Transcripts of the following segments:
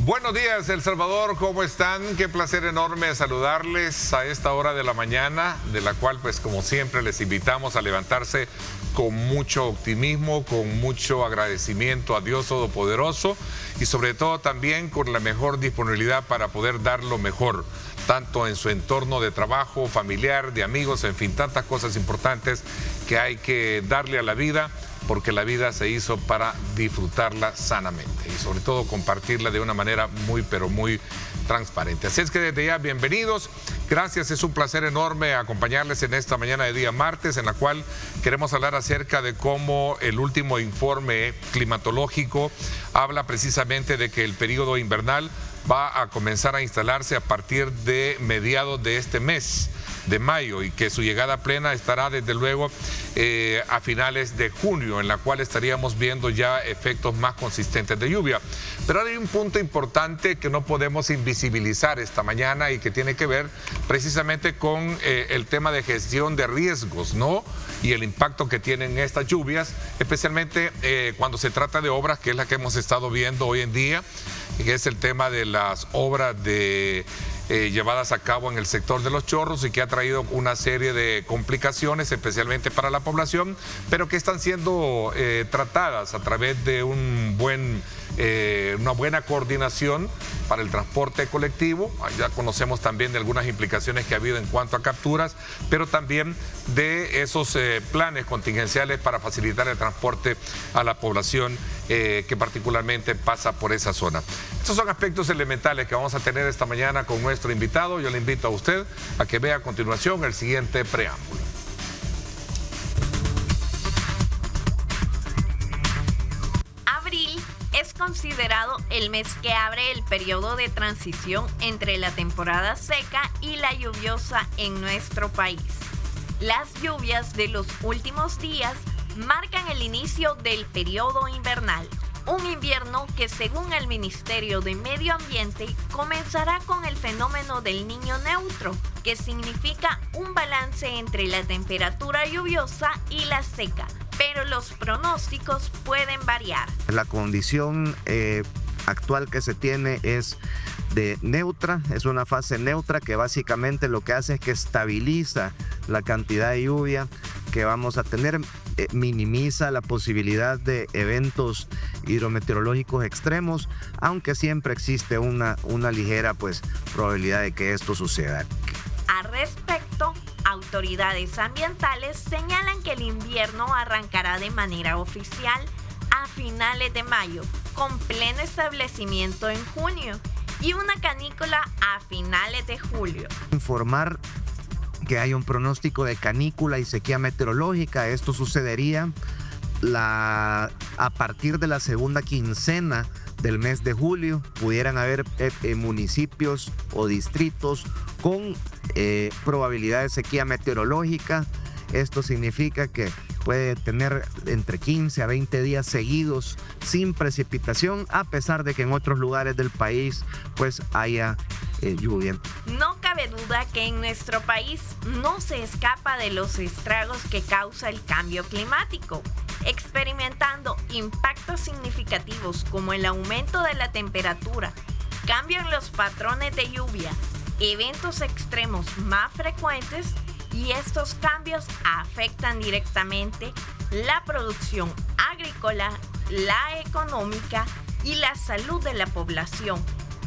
Buenos días, El Salvador, ¿cómo están? Qué placer enorme saludarles a esta hora de la mañana, de la cual, pues, como siempre, les invitamos a levantarse con mucho optimismo, con mucho agradecimiento a Dios Todopoderoso y sobre todo también con la mejor disponibilidad para poder dar lo mejor, tanto en su entorno de trabajo, familiar, de amigos, en fin, tantas cosas importantes que hay que darle a la vida, porque la vida se hizo para disfrutarla sanamente y sobre todo compartirla de una manera muy, pero muy transparente. Así es que desde ya, bienvenidos. Gracias, es un placer enorme acompañarles en esta mañana de día martes, en la cual queremos hablar acerca de cómo el último informe climatológico habla precisamente de que el periodo invernal va a comenzar a instalarse a partir de mediados de este mes de mayo y que su llegada plena estará desde luego a finales de junio, en la cual estaríamos viendo ya efectos más consistentes de lluvia. Pero hay un punto importante que no podemos invisibilizar esta mañana y que tiene que ver precisamente con el tema de gestión de riesgos, ¿no? Y el impacto que tienen estas lluvias, especialmente cuando se trata de obras, que es la que hemos estado viendo hoy en día, que es el tema de las obras llevadas a cabo en el sector de Los Chorros y que ha traído una serie de complicaciones, especialmente para la población, pero que están siendo tratadas a través de una buena coordinación para el transporte colectivo. Ya conocemos también de algunas implicaciones que ha habido en cuanto a capturas, pero también de esos planes contingenciales para facilitar el transporte a la población que particularmente pasa por esa zona. Estos son aspectos elementales que vamos a tener esta mañana con nuestro invitado. Yo le invito a usted a que vea a continuación el siguiente preámbulo. Abril es considerado el mes que abre el periodo de transición entre la temporada seca y la lluviosa en nuestro país. Las lluvias de los últimos días marcan el inicio del periodo invernal, un invierno que, según el Ministerio de Medio Ambiente, comenzará con el fenómeno del Niño neutro, que significa un balance entre la temperatura lluviosa y la seca, pero los pronósticos pueden variar. La condición actual que se tiene es de neutra, es una fase neutra que básicamente lo que hace es que estabiliza la cantidad de lluvia que vamos a tener, minimiza la posibilidad de eventos hidrometeorológicos extremos, aunque siempre existe una ligera probabilidad de que esto suceda. Al respecto, autoridades ambientales señalan que el invierno arrancará de manera oficial a finales de mayo, con pleno establecimiento en junio y una canícula a finales de julio. Informar que hay un pronóstico de canícula y sequía meteorológica. Esto sucedería a partir de la segunda quincena del mes de julio. Pudieran haber municipios o distritos con probabilidad de sequía meteorológica. Esto significa que puede tener entre 15 a 20 días seguidos sin precipitación, a pesar de que en otros lugares del país haya lluvia. No cabe duda que en nuestro país no se escapa de los estragos que causa el cambio climático, experimentando impactos significativos como el aumento de la temperatura, cambio en los patrones de lluvia, eventos extremos más frecuentes, y estos cambios afectan directamente la producción agrícola, la económica y la salud de la población,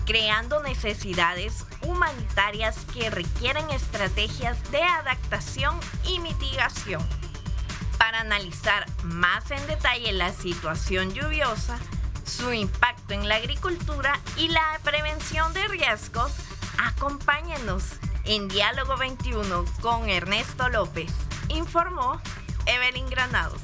creando necesidades humanitarias que requieren estrategias de adaptación y mitigación. Para analizar más en detalle la situación lluviosa, su impacto en la agricultura y la prevención de riesgos, acompáñenos en Diálogo 21 con Ernesto López. Informó Evelyn Granados.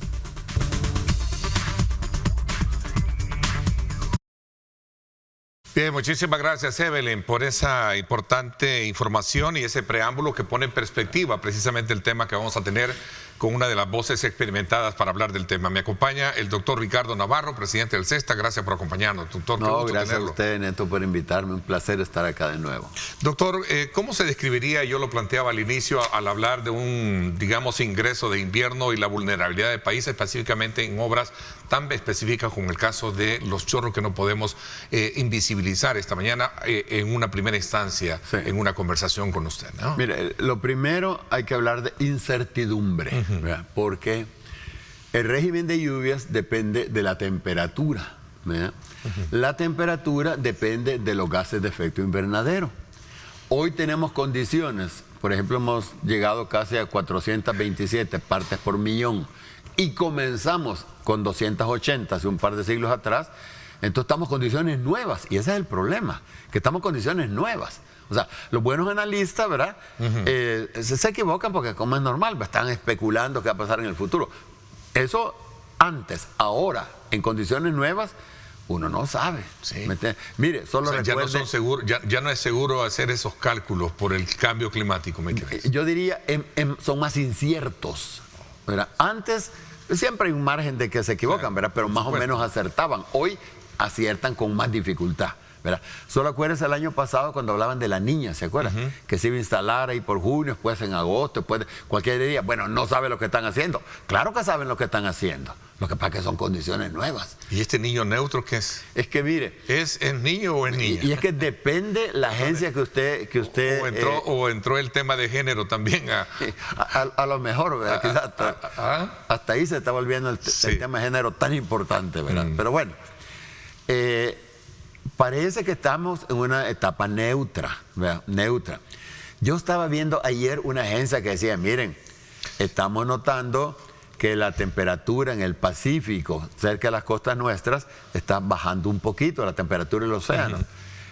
Bien, muchísimas gracias, Evelyn, por esa importante información y ese preámbulo que pone en perspectiva precisamente el tema que vamos a tener con una de las voces experimentadas para hablar del tema. Me acompaña el doctor Ricardo Navarro, presidente del CESTA. Gracias por acompañarnos, doctor. No, gracias a usted, Neto, por invitarme. Un placer estar acá de nuevo. Doctor, ¿cómo se describiría, yo lo planteaba al inicio, al hablar de un, digamos, ingreso de invierno y la vulnerabilidad del país, específicamente en obras tan específicas como el caso de los chorros que no podemos invisibilizar esta mañana en una primera instancia, sí, en una conversación con usted, ¿no? Mire, lo primero hay que hablar de incertidumbre, porque el régimen de lluvias depende de la temperatura, ¿verdad? La temperatura depende de los gases de efecto invernadero. Hoy tenemos condiciones, por ejemplo, hemos llegado casi a 427 partes por millón y comenzamos con 280 hace un par de siglos atrás. Entonces estamos en condiciones nuevas y ese es el problema, que estamos en condiciones nuevas. O sea, los buenos analistas, ¿verdad? Se equivocan porque como es normal, están especulando qué va a pasar en el futuro. Eso antes, ahora, en condiciones nuevas, uno no sabe. Sí. Mire, solo recuerde, ya no es seguro hacer esos cálculos por el cambio climático, ¿me crees? Yo diría, son más inciertos, ¿verdad? Antes siempre hay un margen de que se equivocan, ¿verdad? Pero más o menos acertaban. Hoy aciertan con más dificultad, ¿verdad? Solo acuérdense el año pasado cuando hablaban de la niña, ¿se acuerdan? Que se iba a instalar ahí por junio, después en agosto, después cualquier día. Bueno, no saben lo que están haciendo. Claro que saben lo que están haciendo. Lo que pasa es que son condiciones nuevas. ¿Y este niño neutro qué es? Es que mire... ¿Es niño o es niña? Y es que depende la agencia que usted o entró el tema de género también. A lo mejor, ¿verdad? Quizás hasta ahí se está volviendo el tema de género tan importante, ¿verdad? Pero bueno... parece que estamos en una etapa neutra, ¿verdad? Neutra. Yo estaba viendo ayer una agencia que decía, miren, estamos notando que la temperatura en el Pacífico, cerca de las costas nuestras, está bajando un poquito, la temperatura del océano.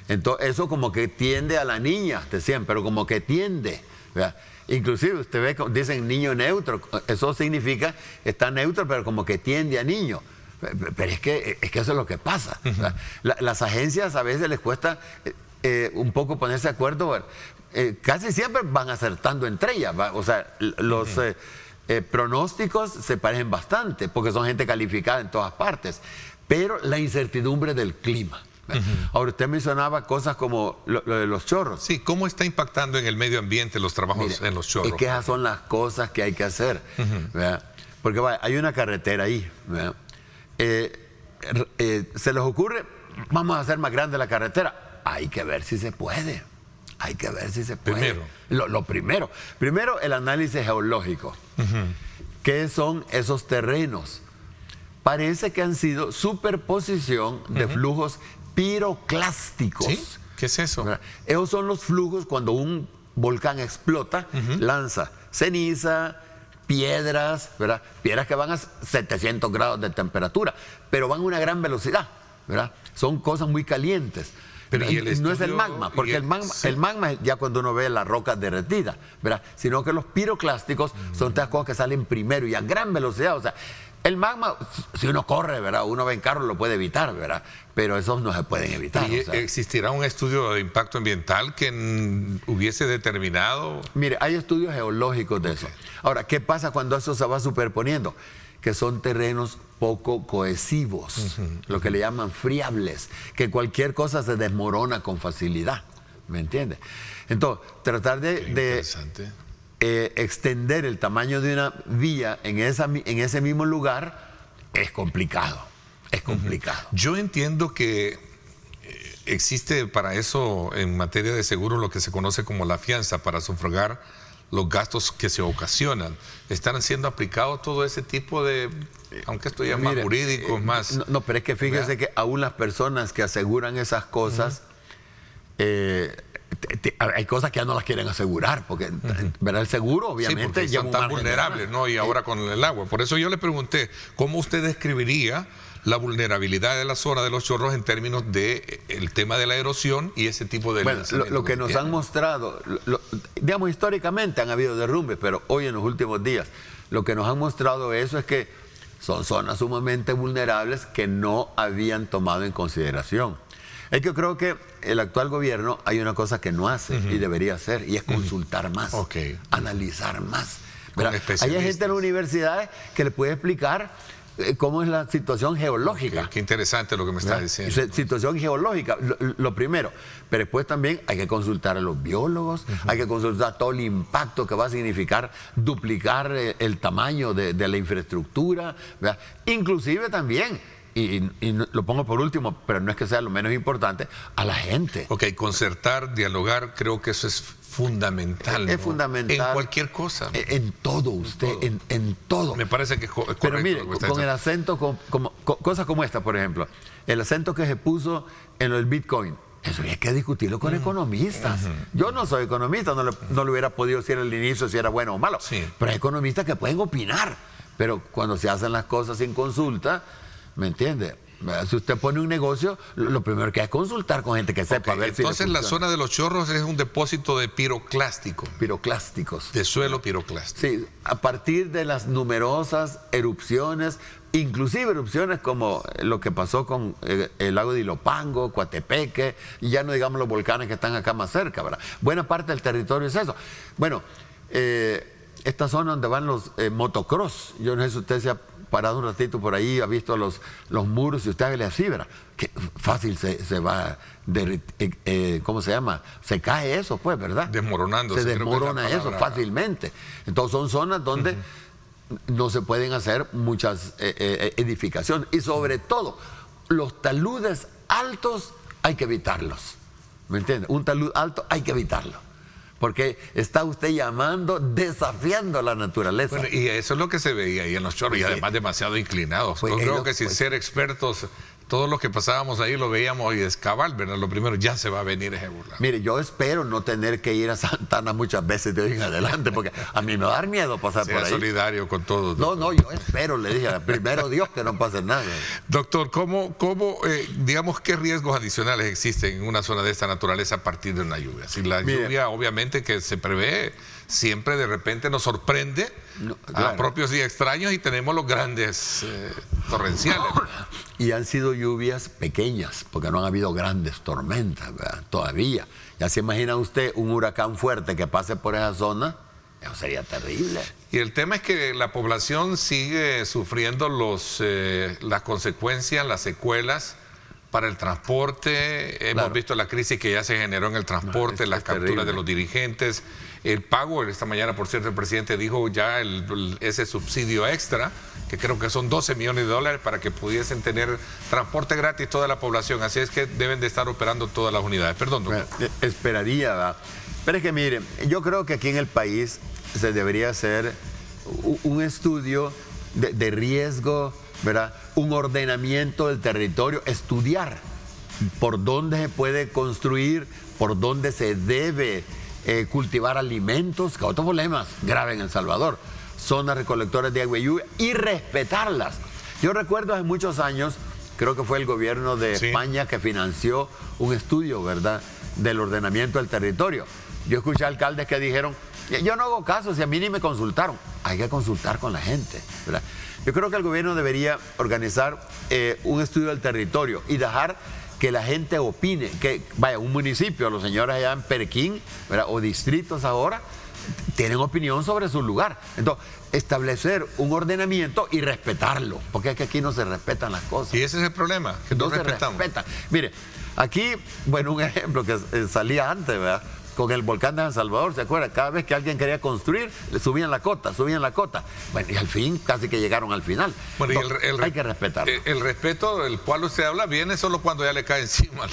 Entonces, eso como que tiende a la niña, decían, pero como que tiende, ¿verdad? Inclusive, usted ve, dicen niño neutro, eso significa, está neutro, pero como que tiende a niño. Pero es que eso es lo que pasa. Las agencias a veces les cuesta un poco ponerse de acuerdo. Casi siempre van acertando entre ellas. O sea, los pronósticos se parecen bastante porque son gente calificada en todas partes. Pero la incertidumbre del clima. Ahora, usted mencionaba cosas como lo de los chorros. Sí, ¿cómo está impactando en el medio ambiente los trabajos en los chorros? Es que esas son las cosas que hay que hacer. Porque hay una carretera ahí, ¿verdad? Se les ocurre, vamos a hacer más grande la carretera. Hay que ver si se puede. Hay que ver si se puede. Primero el análisis geológico. ¿Qué son esos terrenos? Parece que han sido superposición de flujos piroclásticos. ¿Sí? ¿Qué es eso? Esos son los flujos cuando un volcán explota, lanza ceniza, piedras, ¿verdad? Piedras que van a 700 grados de temperatura, pero van a una gran velocidad, ¿verdad? Son cosas muy calientes. Pero no es el magma, porque el magma es ya cuando uno ve las rocas derretidas, ¿verdad? Sino que los piroclásticos son estas cosas que salen primero y a gran velocidad. O sea, el magma, si uno corre, ¿verdad? Uno ve en carro, lo puede evitar, ¿verdad? Pero esos no se pueden evitar. ¿Y existirá un estudio de impacto ambiental que hubiese determinado? Mire, hay estudios geológicos de eso. Ahora, ¿qué pasa cuando eso se va superponiendo? Que son terrenos poco cohesivos, lo que le llaman friables, que cualquier cosa se desmorona con facilidad, ¿me entiende? Entonces, tratar de extender el tamaño de una vía en ese mismo lugar es complicado, es complicado. Yo entiendo que existe para eso en materia de seguro lo que se conoce como la fianza para sufragar los gastos que se ocasionan. ¿Están siendo aplicados todo ese tipo de, aunque esto ya es más jurídico, más... No, pero es que fíjese que aún las personas que aseguran esas cosas, hay cosas que ya no las quieren asegurar, porque ¿verdad? El seguro obviamente sí, son tan vulnerables, ¿no? Y ahora con el agua. Por eso yo le pregunté, ¿cómo usted describiría la vulnerabilidad de la zona de los chorros en términos de el tema de la erosión y ese tipo de... Bueno, lo que nos han mostrado, digamos históricamente han habido derrumbes, pero hoy en los últimos días lo que nos han mostrado eso es que son zonas sumamente vulnerables que no habían tomado en consideración. Es que yo creo que el actual gobierno hay una cosa que no hace y debería hacer, y es consultar más, analizar más. ¿verdad? Hay gente en las universidades que le puede explicar cómo es la situación geológica. Qué interesante lo que me está diciendo. Situación geológica, lo primero. Pero después también hay que consultar a los biólogos, hay que consultar todo el impacto que va a significar duplicar el tamaño de la infraestructura, ¿verdad? Inclusive también, y lo pongo por último, pero no es que sea lo menos importante, a la gente. Ok, concertar, dialogar, creo que eso es fundamental. Es ¿no? fundamental. En cualquier cosa. En todo, usted, en todo. Me parece que es correcto. Pero mire, lo que está con el diciendo. acento, cosas como esta, por ejemplo, el acento que se puso en el Bitcoin, eso hay que discutirlo con economistas. Yo no soy economista, no le hubiera podido decir al inicio si era bueno o malo, Sí. pero hay economistas que pueden opinar. Pero cuando se hacen las cosas sin consulta, ¿me entiende? Si usted pone un negocio, lo primero que hay es consultar con gente que sepa. Ok, ver si le entonces la funciona. zona de los Chorros es un depósito de piroclástico, Piroclásticos. de suelo piroclástico. Sí, a partir de las numerosas erupciones, inclusive erupciones como lo que pasó con el lago de Ilopango, Coatepeque, y ya no digamos los volcanes que están acá más cerca, ¿verdad? Buena parte del territorio es eso. Bueno, esta zona donde van los motocross, yo no sé si usted se ha parado un ratito por ahí, ha visto los muros y usted hágale así, ¿verdad? Que fácil se va, ¿cómo se llama? Se cae eso, pues, ¿verdad? Desmoronándose. Se creo que es la desmorona eso palabra. fácilmente. Entonces son zonas donde no se pueden hacer muchas edificaciones. Y sobre todo, los taludes altos hay que evitarlos. ¿Me entiende? Un talud alto hay que evitarlo. Porque está usted desafiando la naturaleza. Bueno, y eso es lo que se veía ahí en los Chorros, y además demasiado inclinados. Pues, Yo creo que pues, sin ser expertos, todos los que pasábamos ahí lo veíamos y es cabal, ¿verdad? Lo primero, ya se va a venir ese burlado. Mire, yo espero no tener que ir a Santana muchas veces de hoy en adelante, porque a mí me va a dar miedo pasar Sea por ahí. solidario con todos. No, yo espero, le dije, primero Dios que no pase nada. Doctor, digamos, qué riesgos adicionales existen en una zona de esta naturaleza a partir de una lluvia? Si la Mire, lluvia, obviamente, que se prevé, siempre de repente nos sorprende a claro. propios y extraños, y tenemos los grandes torrenciales. Y han sido lluvias pequeñas, porque no han habido grandes tormentas, ¿verdad? Todavía. Ya se imagina usted un huracán fuerte que pase por esa zona, eso sería terrible. Y el tema es que la población sigue sufriendo las consecuencias, las secuelas para el transporte. Hemos visto la crisis que ya se generó en el transporte, las capturas terrible. de los dirigentes, el pago. Esta mañana, por cierto, el presidente dijo ya ese subsidio extra, que creo que son $12 millones para que pudiesen tener transporte gratis toda la población. Así es que deben de estar operando todas las unidades. Perdón, doctor. Esperaría, ¿verdad? Pero es que mire, yo creo que aquí en el país se debería hacer un estudio de riesgo, ¿verdad? Un ordenamiento del territorio, estudiar por dónde se puede construir, por dónde se debe cultivar alimentos, que otros problemas graves en El Salvador, zonas recolectoras de agua y lluvia, y respetarlas. Yo recuerdo hace muchos años, creo que fue el gobierno de España que financió un estudio, ¿verdad?, del ordenamiento del territorio. Yo escuché alcaldes que dijeron, yo no hago caso, si a mí ni me consultaron. Hay que consultar con la gente, ¿verdad? Yo creo que el gobierno debería organizar un estudio del territorio y dejar que la gente opine, que vaya, un municipio, los señores allá en Perequín, ¿verdad?, o distritos ahora, tienen opinión sobre su lugar. Entonces, establecer un ordenamiento y respetarlo, porque es que aquí no se respetan las cosas. Y ese es el problema, que no respetamos. Se respetan. Mire, aquí, bueno, un ejemplo que salía antes, ¿verdad?, con el volcán de San Salvador, ¿se acuerda? Cada vez que alguien quería construir, le subían la cota. Bueno, y al fin, casi que llegaron al final. Bueno, Entonces, hay que respetarlo. El respeto del cual usted habla viene solo cuando ya le cae encima,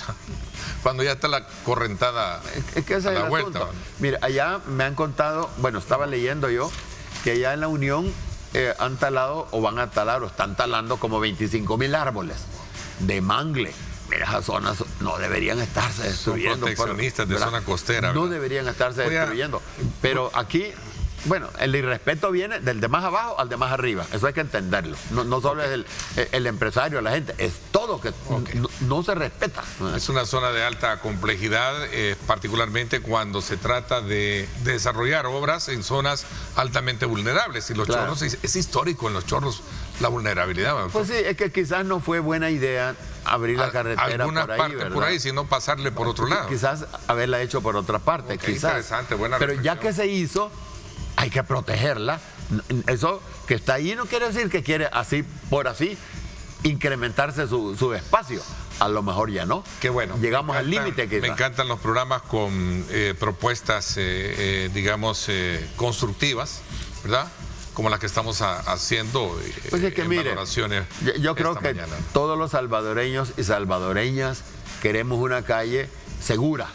cuando ya está la correntada Es que ese a es la el vuelta. asunto. Mire, allá me han contado, bueno, estaba leyendo yo, que allá en la Unión han talado o van a talar o están talando como 25,000 árboles de mangle. Mira, esas zonas no deberían estarse destruyendo. Son proteccionistas de ¿verdad? zona costera, No ¿verdad? deberían estarse Oiga, destruyendo. Pero aquí, bueno, el irrespeto viene del de más abajo al de más arriba. Eso hay que entenderlo. No solo es el empresario, la gente, es todo que no se respeta. Es una zona de alta complejidad, particularmente cuando se trata de desarrollar obras en zonas altamente vulnerables. Y los Chorros, es histórico en los Chorros la vulnerabilidad. Pues sí, es que quizás no fue buena idea abrir la carretera alguna por ahí, parte ¿verdad? por ahí, sino pasarle por otro lado. Quizás haberla hecho por otra parte, quizás. Interesante, buena Pero ya reflexión. que se hizo, hay que protegerla. Eso que está ahí no quiere decir que quiere así por así incrementarse su espacio. A lo mejor ya no. Qué bueno. Llegamos al límite. Me encantan los programas con propuestas, digamos, constructivas, ¿verdad? Como las que estamos haciendo pues es que, en mire, valoraciones. Yo creo que mañana. Todos los salvadoreños y salvadoreñas queremos una calle segura.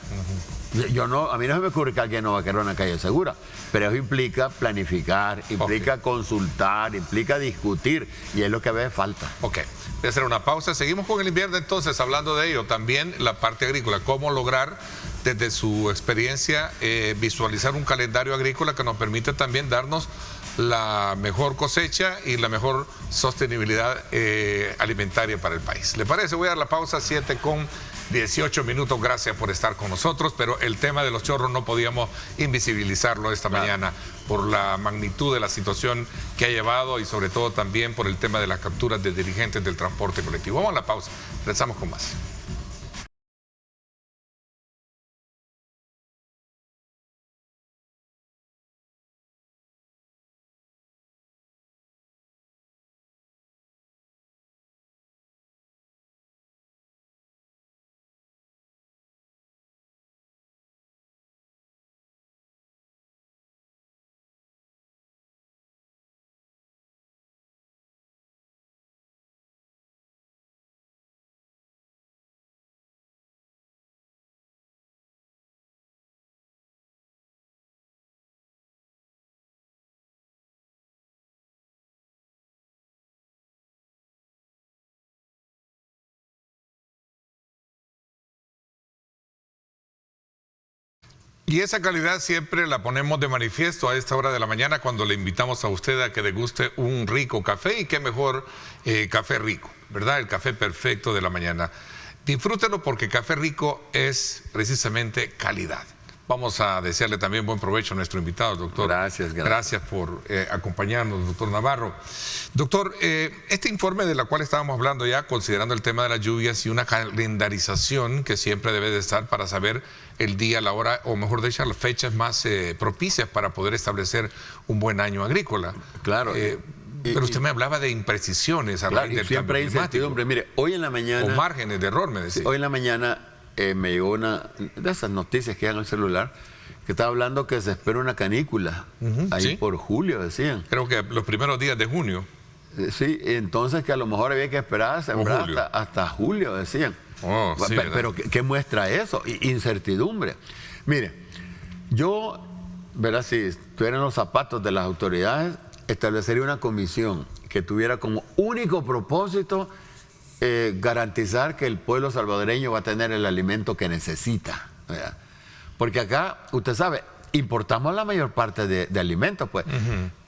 A mí no se me ocurre que alguien no va a querer una calle segura, pero eso implica planificar, implica consultar, implica discutir, y es lo que a veces falta. Ok, voy a hacer una pausa. Seguimos con el invierno entonces, hablando de ello. También la parte agrícola, cómo lograr desde su experiencia visualizar un calendario agrícola que nos permite también darnos la mejor cosecha y la mejor sostenibilidad alimentaria para el país. ¿Le parece? Voy a dar la pausa, 7:18. Gracias por estar con nosotros, pero el tema de los chorros no podíamos invisibilizarlo esta mañana por la magnitud de la situación que ha llevado y sobre todo también por el tema de las capturas de dirigentes del transporte colectivo. Vamos a la pausa, regresamos con más. Y esa calidad siempre la ponemos de manifiesto a esta hora de la mañana cuando le invitamos a usted a que deguste un rico café, y qué mejor café rico, ¿verdad? El café perfecto de la mañana. Disfrútelo porque Café Rico es precisamente calidad. Vamos a desearle también buen provecho a nuestro invitado, doctor. Gracias. Gracias por acompañarnos, doctor Navarro. Doctor, este informe de la cual estábamos hablando ya, considerando el tema de las lluvias y una calendarización que siempre debe de estar para saber el día, la hora, o mejor dicho, las fechas más propicias para poder establecer un buen año agrícola. Claro. Pero usted me hablaba de imprecisiones a raíz del siempre hay cambio climático. incertidumbre. Mire, hoy en la mañana... O márgenes de error, me decía. Hoy en la mañana me llegó una de esas noticias que hay en el celular que estaba hablando que se espera una canícula ahí ¿sí? por julio, decían. Creo que los primeros días de junio. Sí, entonces que a lo mejor había que esperar sembrar hasta julio, decían. Oh, sí, pero ¿qué muestra eso? Incertidumbre. Mire, yo, ¿verdad? Si estuviera en los zapatos de las autoridades, establecería una comisión que tuviera como único propósito garantizar que el pueblo salvadoreño va a tener el alimento que necesita, ¿verdad? Porque acá, usted sabe, importamos la mayor parte de alimentos, pues.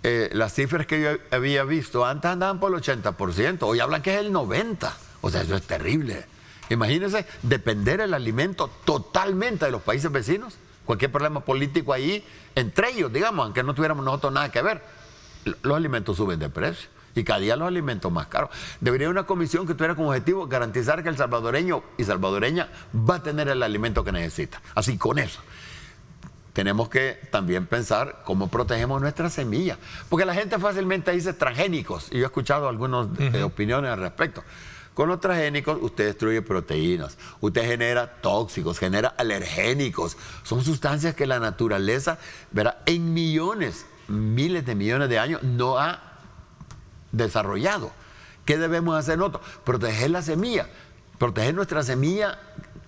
Las cifras que yo había visto antes andaban por el 80%, hoy hablan que es el 90%. O sea, eso es terrible. Imagínense depender el alimento totalmente de los países vecinos. Cualquier problema político ahí, entre ellos, digamos, aunque no tuviéramos nosotros nada que ver, los alimentos suben de precio. Y cada día los alimentos más caros. Debería haber una comisión que tuviera como objetivo garantizar que el salvadoreño y salvadoreña va a tener el alimento que necesita. Así, con eso. Tenemos que también pensar cómo protegemos nuestra semilla. Porque la gente fácilmente dice transgénicos. Y yo he escuchado algunas opiniones al respecto. Con los transgénicos usted destruye proteínas, usted genera tóxicos, genera alergénicos. Son sustancias que la naturaleza, ¿verdad?, en millones, miles de millones de años no ha desarrollado. ¿Qué debemos hacer nosotros? Proteger la semilla, proteger nuestra semilla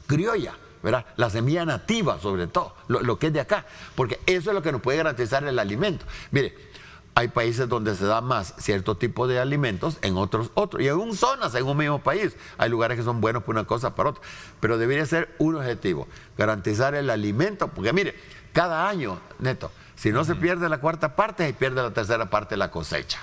criolla, ¿verdad? La semilla nativa sobre todo, lo que es de acá, porque eso es lo que nos puede garantizar el alimento. Mire, hay países donde se da más cierto tipo de alimentos, en otros. Y aún zonas en un mismo país. Hay lugares que son buenos para una cosa, para otra. Pero debería ser un objetivo, garantizar el alimento, porque mire, cada año, Neto, si no se pierde la cuarta parte, se pierde la tercera parte de la cosecha.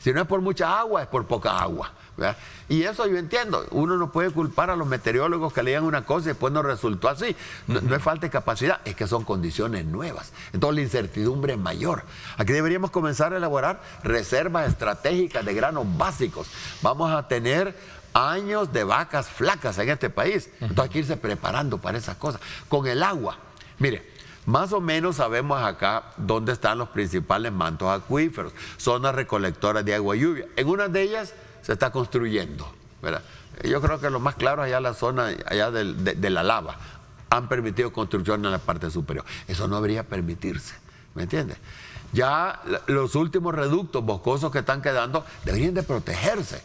Si no es por mucha agua, es por poca agua, ¿verdad? Y eso yo entiendo. Uno no puede culpar a los meteorólogos que leían una cosa y después no resultó así. No es falta de capacidad, es que son condiciones nuevas. Entonces la incertidumbre es mayor. Aquí deberíamos comenzar a elaborar reservas estratégicas de granos básicos. Vamos a tener años de vacas flacas en este país. Entonces hay que irse preparando para esas cosas. Con el agua, mire, Más o menos sabemos acá dónde están los principales mantos acuíferos, zonas recolectoras de agua y lluvia. En una de ellas se está construyendo, ¿verdad? Yo creo que lo más claro allá la zona allá de la lava. Han permitido construcción en la parte superior. Eso no debería permitirse, ¿me entiendes? Ya los últimos reductos boscosos que están quedando deberían de protegerse.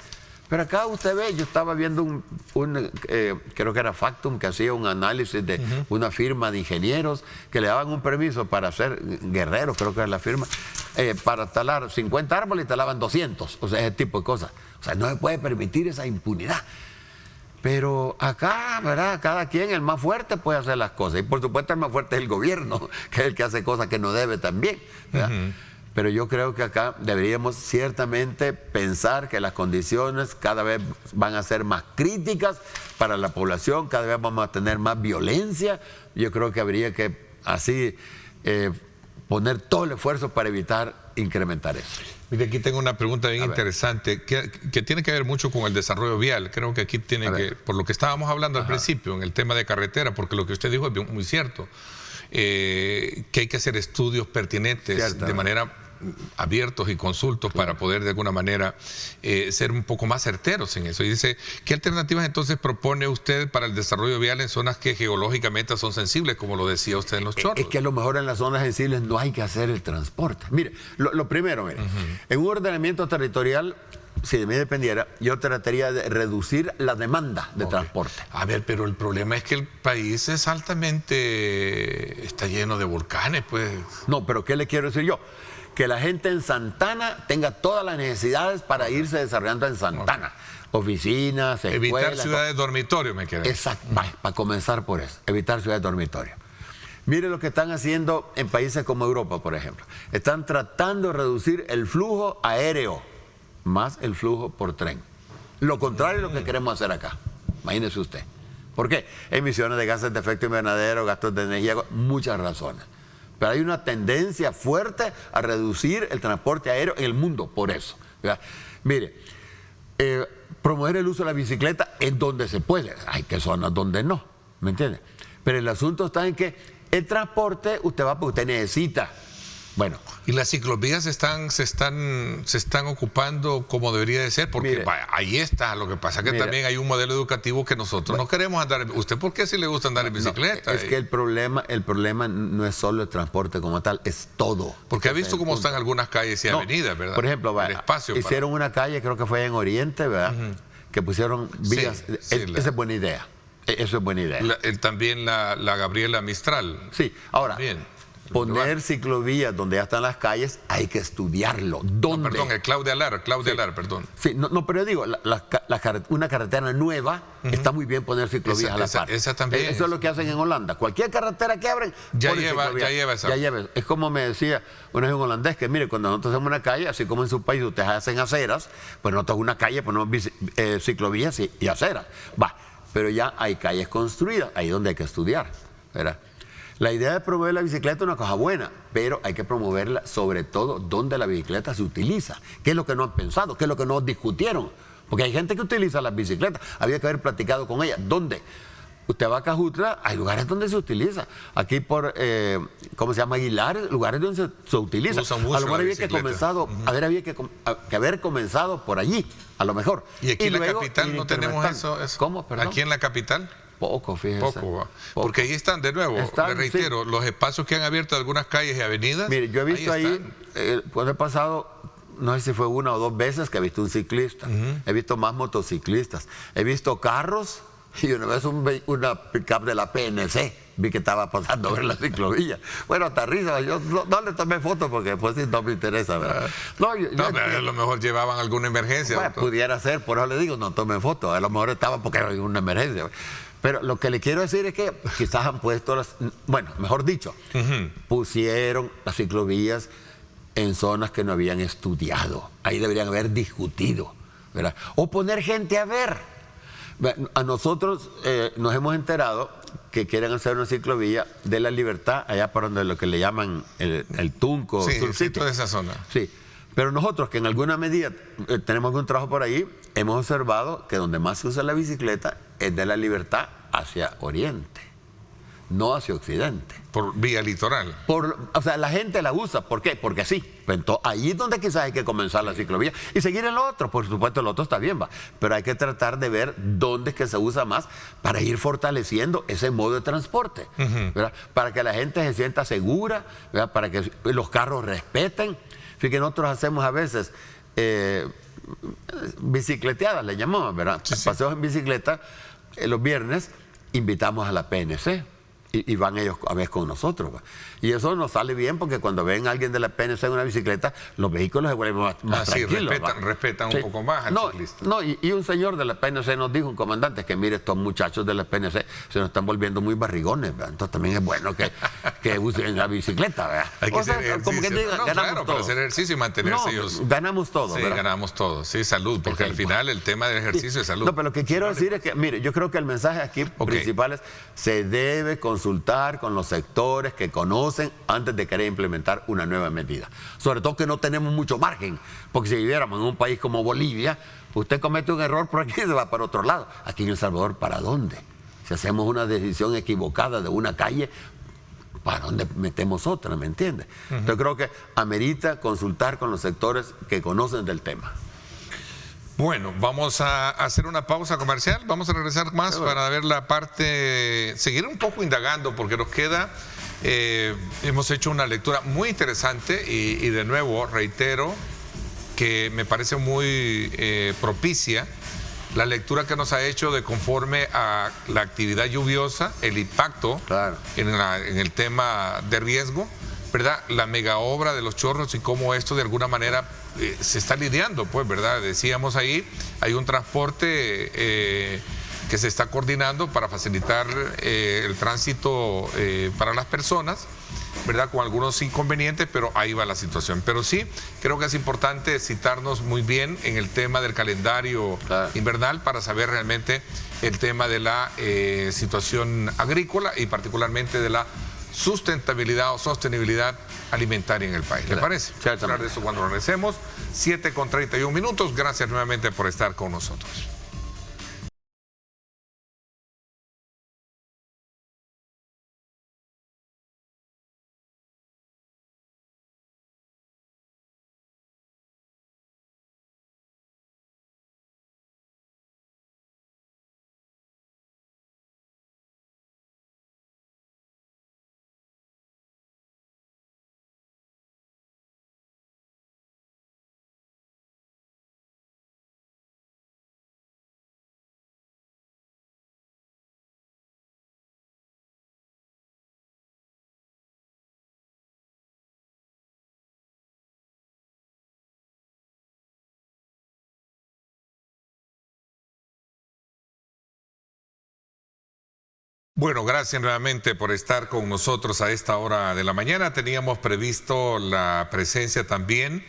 Pero acá usted ve, yo estaba viendo creo que era Factum, que hacía un análisis de una firma de ingenieros que le daban un permiso para hacer guerreros, creo que era la firma, para talar 50 árboles y talaban 200, o sea, ese tipo de cosas. O sea, no se puede permitir esa impunidad. Pero acá, ¿verdad? Cada quien, el más fuerte, puede hacer las cosas. Y por supuesto el más fuerte es el gobierno, que es el que hace cosas que no debe también, ¿verdad? Pero yo creo que acá deberíamos ciertamente pensar que las condiciones cada vez van a ser más críticas para la población, cada vez vamos a tener más violencia. Yo creo que habría que así poner todo el esfuerzo para evitar incrementar eso. Mire, aquí tengo una pregunta bien interesante que tiene que ver mucho con el desarrollo vial. Creo que aquí tiene que, por lo que estábamos hablando al principio, en el tema de carretera, porque lo que usted dijo es muy cierto, que hay que hacer estudios pertinentes de manera abiertos y consultos para poder de alguna manera ser un poco más certeros en eso. Y dice, ¿qué alternativas entonces propone usted para el desarrollo vial en zonas que geológicamente son sensibles, como lo decía usted en Los Chorros? Es que a lo mejor en las zonas sensibles no hay que hacer el transporte. Mire, lo primero, mire, en un ordenamiento territorial, si de mí dependiera, yo trataría de reducir la demanda de transporte. A ver, pero el problema es que el país es está lleno de volcanes, pues. No, pero ¿qué le quiero decir yo? Que la gente en Santana tenga todas las necesidades para irse desarrollando en Santana. Oficinas, escuelas. Evitar ciudades dormitorio, me queda. Exacto, para comenzar por eso, evitar ciudades dormitorio. Mire lo que están haciendo en países como Europa, por ejemplo. Están tratando de reducir el flujo aéreo más el flujo por tren. Lo contrario de lo que queremos hacer acá. Imagínese usted. ¿Por qué? Emisiones de gases de efecto invernadero, gastos de energía, muchas razones. Pero hay una tendencia fuerte a reducir el transporte aéreo en el mundo por eso, ¿verdad? Mire, promover el uso de la bicicleta en donde se puede. Hay que zonas donde no, ¿me entiende? Pero el asunto está en que el transporte usted va porque usted necesita. Bueno. Y las ciclovías se están ocupando como debería de ser, porque mire, ahí está. Lo que pasa es que también hay un modelo educativo que nosotros no queremos andar. ¿Usted por qué sí le gusta andar en bicicleta? Es que el problema no es solo el transporte como tal, es todo. Porque ha visto cómo están algunas calles y avenidas, ¿verdad? Por ejemplo, hicieron una calle, creo que fue en Oriente, ¿verdad? Que pusieron vías. Esa es buena idea. Eso es buena idea. También la Gabriela Mistral. Sí, ahora. Bien. Poner ciclovías donde ya están las calles, hay que estudiarlo. ¿Dónde? No, perdón, el Claudia Alar, perdón. Sí, no, pero yo digo, una carretera nueva, está muy bien poner ciclovías a la par. Esa también. Eso es lo que hacen en Holanda. Cualquier carretera que abren, ya lleva esa. Ya lleva. Es como me decía una vez un holandés, que mire, cuando nosotros hacemos una calle, así como en su país ustedes hacen aceras, pues nosotros una calle ponemos ciclovías y aceras. Va, pero ya hay calles construidas, ahí es donde hay que estudiar, ¿verdad? La idea de promover la bicicleta es una cosa buena, pero hay que promoverla sobre todo donde la bicicleta se utiliza. ¿Qué es lo que no han pensado? ¿Qué es lo que no discutieron? Porque hay gente que utiliza las bicicletas. Había que haber platicado con ella. ¿Dónde? Usted va a Cajutla, hay lugares donde se utiliza. Aquí por, ¿cómo se llama? Aguilar, lugares donde se utiliza. A lo mejor había que haber comenzado por allí, a lo mejor. ¿Y aquí en la capital no tenemos eso? ¿Cómo? Perdón. ¿Aquí en la capital? Poco, fíjese. Poco. Porque ahí están, de nuevo, le reitero, los espacios que han abierto algunas calles y avenidas. Mire, yo he visto ahí cuando he pasado, no sé si fue una o dos veces que he visto un ciclista. He visto más motociclistas. He visto carros y una vez una pick-up de la PNC. Vi que estaba pasando a ver la ciclovía. Bueno, hasta risa. Yo no le tomé foto porque pues sí, no me interesa, ¿verdad? Pero a lo mejor llevaban alguna emergencia. Bueno, pudiera ser, por eso le digo, no tome foto. A lo mejor estaba porque era una emergencia. Pero lo que le quiero decir es que quizás han puesto mejor dicho, pusieron las ciclovías en zonas que no habían estudiado. Ahí deberían haber discutido, ¿verdad? O poner gente a ver. A nosotros nos hemos enterado que quieren hacer una ciclovía de la Libertad, allá por donde lo que le llaman el Tunco. Sí, toda esa zona. Sí. Pero nosotros, que en alguna medida tenemos algún trabajo por ahí, hemos observado que donde más se usa la bicicleta es de la Libertad hacia Oriente. no hacia occidente. Por vía litoral. O sea, la gente la usa. ¿Por qué? Porque sí. Entonces, ahí es donde quizás hay que comenzar la ciclovía y seguir el otro. Por supuesto, el otro está bien, va. Pero hay que tratar de ver dónde es que se usa más para ir fortaleciendo ese modo de transporte. ¿Verdad? Para que la gente se sienta segura, ¿verdad? Para que los carros respeten. Fíjense, nosotros hacemos a veces bicicleteadas, le llamamos, ¿verdad? Sí, sí. Paseos en bicicleta. Los viernes invitamos a la PNC. Y van ellos a veces con nosotros. ¿Va? Y eso nos sale bien porque cuando ven a alguien de la PNC en una bicicleta, los vehículos se vuelven más tranquilos. Respetan un poco más al ciclista. No, y un señor de la PNC nos dijo, un comandante, que mire, estos muchachos de la PNC se nos están volviendo muy barrigones. ¿Verdad? Entonces también es bueno que usen la bicicleta. ¿Verdad? Hay que hacer ejercicio. Como que diga, ganamos claro, todo. para hacer ejercicio y mantenerse ellos. Ganamos todo. Sí, ¿verdad? ganamos todo. Sí, salud, porque al final el tema del ejercicio es salud. No, pero lo que quiero decir es que, mire, yo creo que el mensaje aquí principal es, se debe consultar con los sectores que conocen antes de querer implementar una nueva medida. Sobre todo que no tenemos mucho margen, porque si viviéramos en un país como Bolivia, usted comete un error por aquí y se va para otro lado. Aquí en El Salvador, ¿para dónde? Si hacemos una decisión equivocada de una calle, ¿para dónde metemos otra? ¿Me entiende? Yo creo que amerita consultar con los sectores que conocen del tema. Bueno, vamos a hacer una pausa comercial, vamos a regresar más para ver la parte, seguir un poco indagando, porque nos queda, hemos hecho una lectura muy interesante y de nuevo reitero que me parece muy propicia la lectura que nos ha hecho de conforme a la actividad lluviosa, el impacto en el tema de riesgo, ¿verdad? La mega obra de los Chorros y cómo esto de alguna manera se está lidiando, pues, ¿verdad? Decíamos ahí, hay un transporte que se está coordinando para facilitar el tránsito para las personas, ¿verdad? Con algunos inconvenientes, pero ahí va la situación. Pero sí, creo que es importante citarnos muy bien en el tema del calendario invernal para saber realmente el tema de la situación agrícola y particularmente de la sustentabilidad o sostenibilidad alimentaria en el país. ¿Le parece? Vamos a hablar de eso cuando regresemos. 7:31. Gracias nuevamente por estar con nosotros. Bueno, gracias nuevamente por estar con nosotros a esta hora de la mañana. Teníamos previsto la presencia también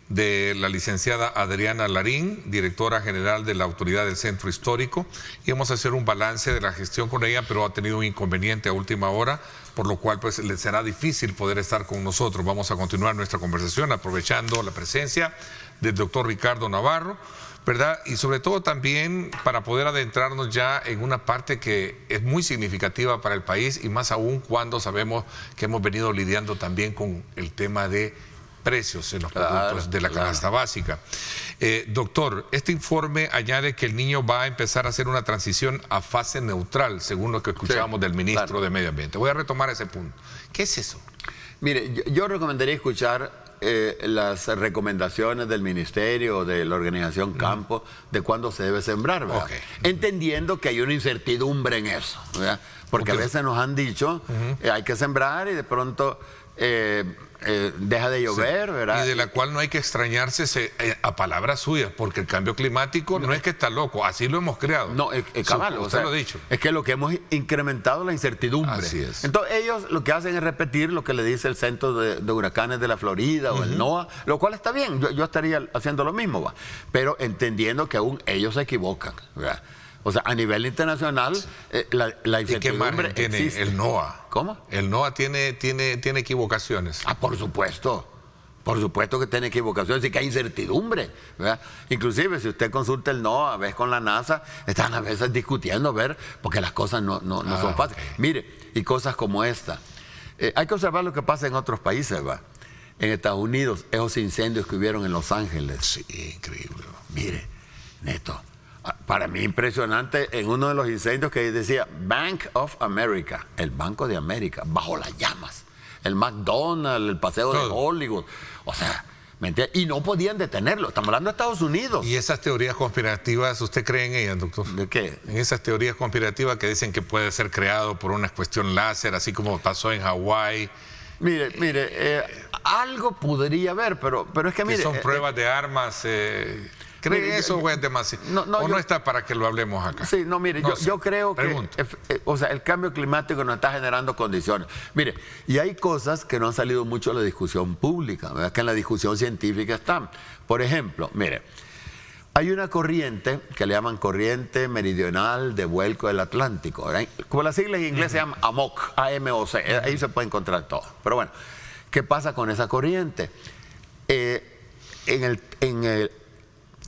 de la licenciada Adriana Larín, directora general de la Autoridad del Centro Histórico. Íbamos a hacer un balance de la gestión con ella, pero ha tenido un inconveniente a última hora, por lo cual pues le será difícil poder estar con nosotros. Vamos a continuar nuestra conversación aprovechando la presencia del doctor Ricardo Navarro, ¿verdad? Y sobre todo también para poder adentrarnos ya en una parte que es muy significativa para el país y más aún cuando sabemos que hemos venido lidiando también con el tema de precios en los productos de la canasta básica. Doctor, este informe añade que el niño va a empezar a hacer una transición a fase neutral, según lo que escuchábamos del ministro de Medio Ambiente. Voy a retomar ese punto. ¿Qué es eso? Mire, yo recomendaría escuchar las recomendaciones del ministerio o de la organización Campo de cuándo se debe sembrar, ¿verdad? Entendiendo que hay una incertidumbre en eso, ¿verdad? Porque a veces nos han dicho hay que sembrar y de pronto deja de llover, ¿verdad? Y de la cual no hay que extrañarse a palabras suyas, porque el cambio climático no es que está loco, así lo hemos creado. No, cabal, usted lo ha dicho. Es que lo que hemos incrementado la incertidumbre. Así es. Entonces ellos lo que hacen es repetir lo que le dice el Centro de Huracanes de la Florida o el NOAA, lo cual está bien, yo estaría haciendo lo mismo, ¿va? Pero entendiendo que aún ellos se equivocan, ¿verdad? O sea, a nivel internacional, la incertidumbre ¿Y qué margen tiene existe. el NOAA? ¿Cómo? El NOAA tiene equivocaciones. Ah, por supuesto. Por supuesto que tiene equivocaciones y que hay incertidumbre, ¿verdad? Inclusive si usted consulta el NOAA, a veces con la NASA, están a veces discutiendo, ver, porque las cosas no son fáciles. Mire, y cosas como esta. Hay que observar lo que pasa en otros países, ¿va? En Estados Unidos, esos incendios que hubieron en Los Ángeles. Sí, increíble. Mire, Neto, para mí impresionante en uno de los incendios que decía Bank of America, el Banco de América, bajo las llamas. El McDonald's, el paseo de Hollywood. O sea, ¿me entiende? Y no podían detenerlo. Estamos hablando de Estados Unidos. ¿Y esas teorías conspirativas, usted cree en ellas, doctor? ¿De qué? En esas teorías conspirativas que dicen que puede ser creado por una cuestión láser, así como pasó en Hawái. Mire, algo podría haber, pero es que mire... Que son pruebas de armas... ¿Cree eso o es demasiado? No está para que lo hablemos acá? Sí, no, mire, yo creo que el cambio climático nos está generando condiciones. Mire, y hay cosas que no han salido mucho de la discusión pública, ¿verdad? Que en la discusión científica están. Por ejemplo, mire, hay una corriente que le llaman corriente meridional de vuelco del Atlántico, ¿verdad? Como las siglas en inglés se llaman AMOC, A-M-O-C, ahí se puede encontrar todo. Pero bueno, ¿qué pasa con esa corriente? En el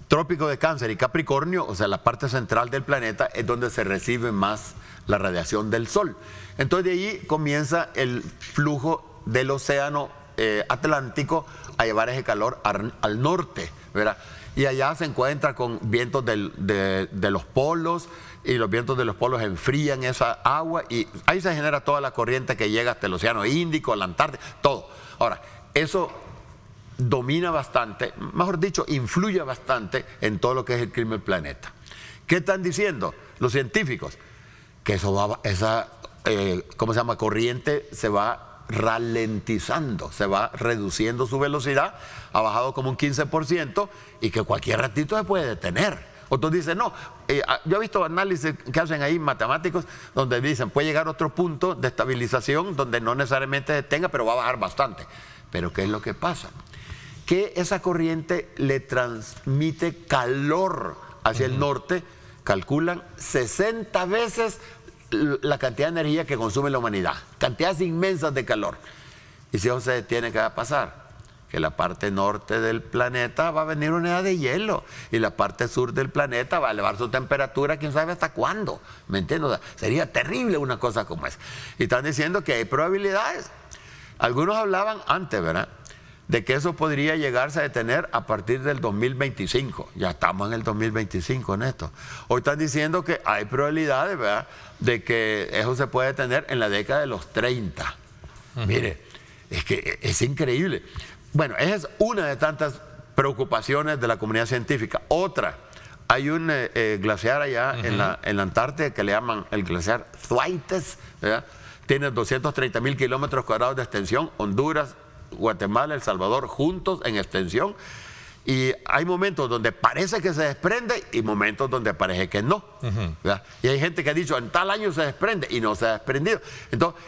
Trópico de Cáncer y Capricornio, o sea, la parte central del planeta, es donde se recibe más la radiación del Sol. Entonces de allí comienza el flujo del océano Atlántico a llevar ese calor al norte, ¿verdad? Y allá se encuentra con vientos de los polos, y los vientos de los polos enfrían esa agua, y ahí se genera toda la corriente que llega hasta el océano Índico, la Antártida, todo. Ahora, eso domina bastante, mejor dicho, influye bastante en todo lo que es el clima del planeta. ¿Qué están diciendo los científicos? Que esa corriente se va ralentizando, se va reduciendo su velocidad, ha bajado como un 15% y que cualquier ratito se puede detener. Otros dicen, no, yo he visto análisis que hacen ahí matemáticos donde dicen, puede llegar a otro punto de estabilización donde no necesariamente detenga, pero va a bajar bastante. Pero ¿qué es lo que pasa? Que esa corriente le transmite calor hacia el norte, calculan 60 veces la cantidad de energía que consume la humanidad, cantidades inmensas de calor. Y si eso se detiene, ¿qué va a pasar? Que la parte norte del planeta va a venir una edad de hielo y la parte sur del planeta va a elevar su temperatura, quién sabe hasta cuándo, ¿me entiendes? O sea, sería terrible una cosa como esa. Y están diciendo que hay probabilidades. Algunos hablaban antes, ¿verdad?, de que eso podría llegarse a detener a partir del 2025. Ya estamos en el 2025 en esto. Hoy están diciendo que hay probabilidades, ¿verdad?, de que eso se puede detener en la década de los 30. Mire, es que es increíble. Bueno, esa es una de tantas preocupaciones de la comunidad científica. Otra, hay un glaciar allá en la Antártida que le llaman el glaciar Thwaites, ¿verdad? Tiene 230,000 kilómetros cuadrados de extensión. Honduras, Guatemala, El Salvador juntos en extensión, y hay momentos donde parece que se desprende y momentos donde parece que no, ¿verdad? Y hay gente que ha dicho en tal año se desprende y no se ha desprendido. Entonces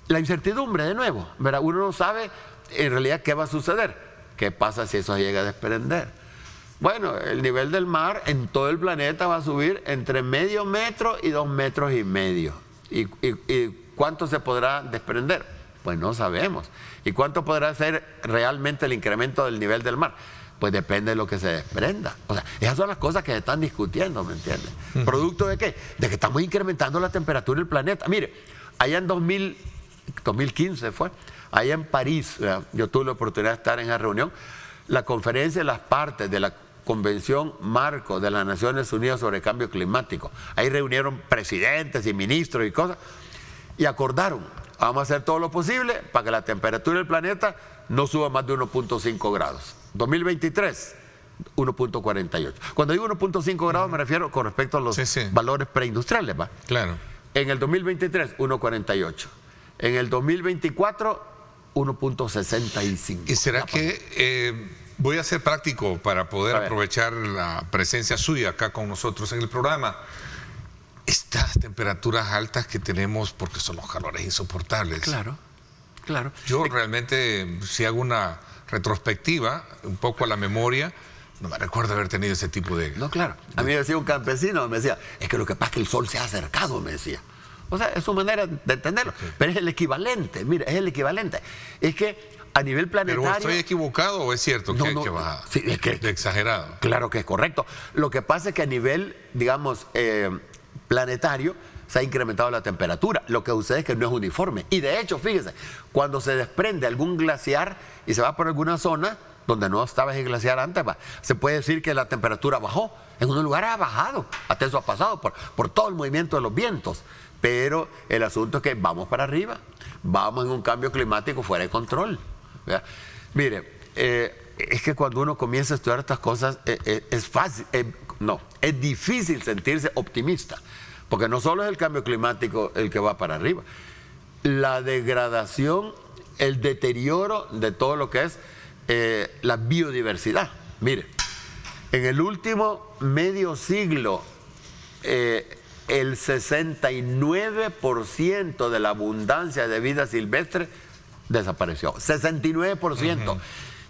la incertidumbre de nuevo, ¿verdad? Uno no sabe en realidad qué va a suceder, qué pasa si eso llega a desprender. Bueno, el nivel del mar en todo el planeta va a subir entre medio metro y 2,5 metros. ¿Y cuánto se podrá desprender? Pues no sabemos. ¿Y cuánto podrá ser realmente el incremento del nivel del mar? Pues depende de lo que se desprenda. O sea, esas son las cosas que se están discutiendo, ¿me entiendes? ¿Producto de qué? De que estamos incrementando la temperatura del planeta. Mire, allá en 2015 fue, allá en París, yo tuve la oportunidad de estar en esa reunión, la conferencia de las partes de la Convención Marco de las Naciones Unidas sobre el Cambio Climático. Ahí reunieron presidentes y ministros y cosas, y acordaron, vamos a hacer todo lo posible para que la temperatura del planeta no suba más de 1.5 grados. 2023, 1.48. Cuando digo 1.5 grados me refiero con respecto a los valores preindustriales, ¿va? Claro. En el 2023, 1.48. En el 2024, 1.65. ¿Y será que voy a ser práctico para poder aprovechar la presencia suya acá con nosotros en el programa? Estas temperaturas altas que tenemos, porque son los calores insoportables. Claro, claro. Yo realmente, si hago una retrospectiva, un poco a la memoria, no me recuerdo haber tenido ese tipo de... No, claro. A mí me decía un campesino, me decía, es que lo que pasa es que el sol se ha acercado, me decía. O sea, es su manera de entenderlo. Okay. Pero es el equivalente, mira, es el equivalente. Es que a nivel planetario... ¿Pero estoy equivocado o es cierto que hay que bajar? Sí, es que, de exagerado. Claro que es correcto. Lo que pasa es que a nivel, digamos, planetario, se ha incrementado la temperatura. Lo que sucede es que no es uniforme. Y de hecho, fíjese, cuando se desprende algún glaciar y se va por alguna zona donde no estaba ese glaciar antes, se puede decir que la temperatura bajó. En unos lugares ha bajado, hasta eso ha pasado por todo el movimiento de los vientos. Pero el asunto es que vamos para arriba, vamos en un cambio climático fuera de control. ¿Verdad? Mire, es que cuando uno comienza a estudiar estas cosas es fácil, es difícil sentirse optimista, porque no solo es el cambio climático el que va para arriba, la degradación, el deterioro de todo lo que es la biodiversidad. Mire, en el último medio siglo, el 69% de la abundancia de vida silvestre desapareció. 69%.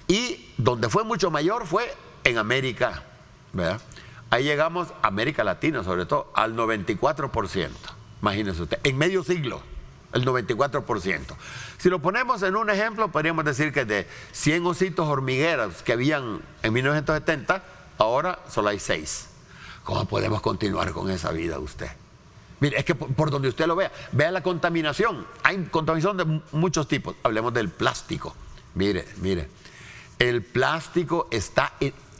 Y donde fue mucho mayor fue en América, ¿verdad? Ahí llegamos, América Latina sobre todo, al 94%. Imagínese usted, en medio siglo, el 94%. Si lo ponemos en un ejemplo, podríamos decir que de 100 ositos hormigueros que habían en 1970, ahora solo hay 6. ¿Cómo podemos continuar con esa vida usted? Mire, es que por donde usted lo vea la contaminación. Hay contaminación de muchos tipos. Hablemos del plástico. Mire, el plástico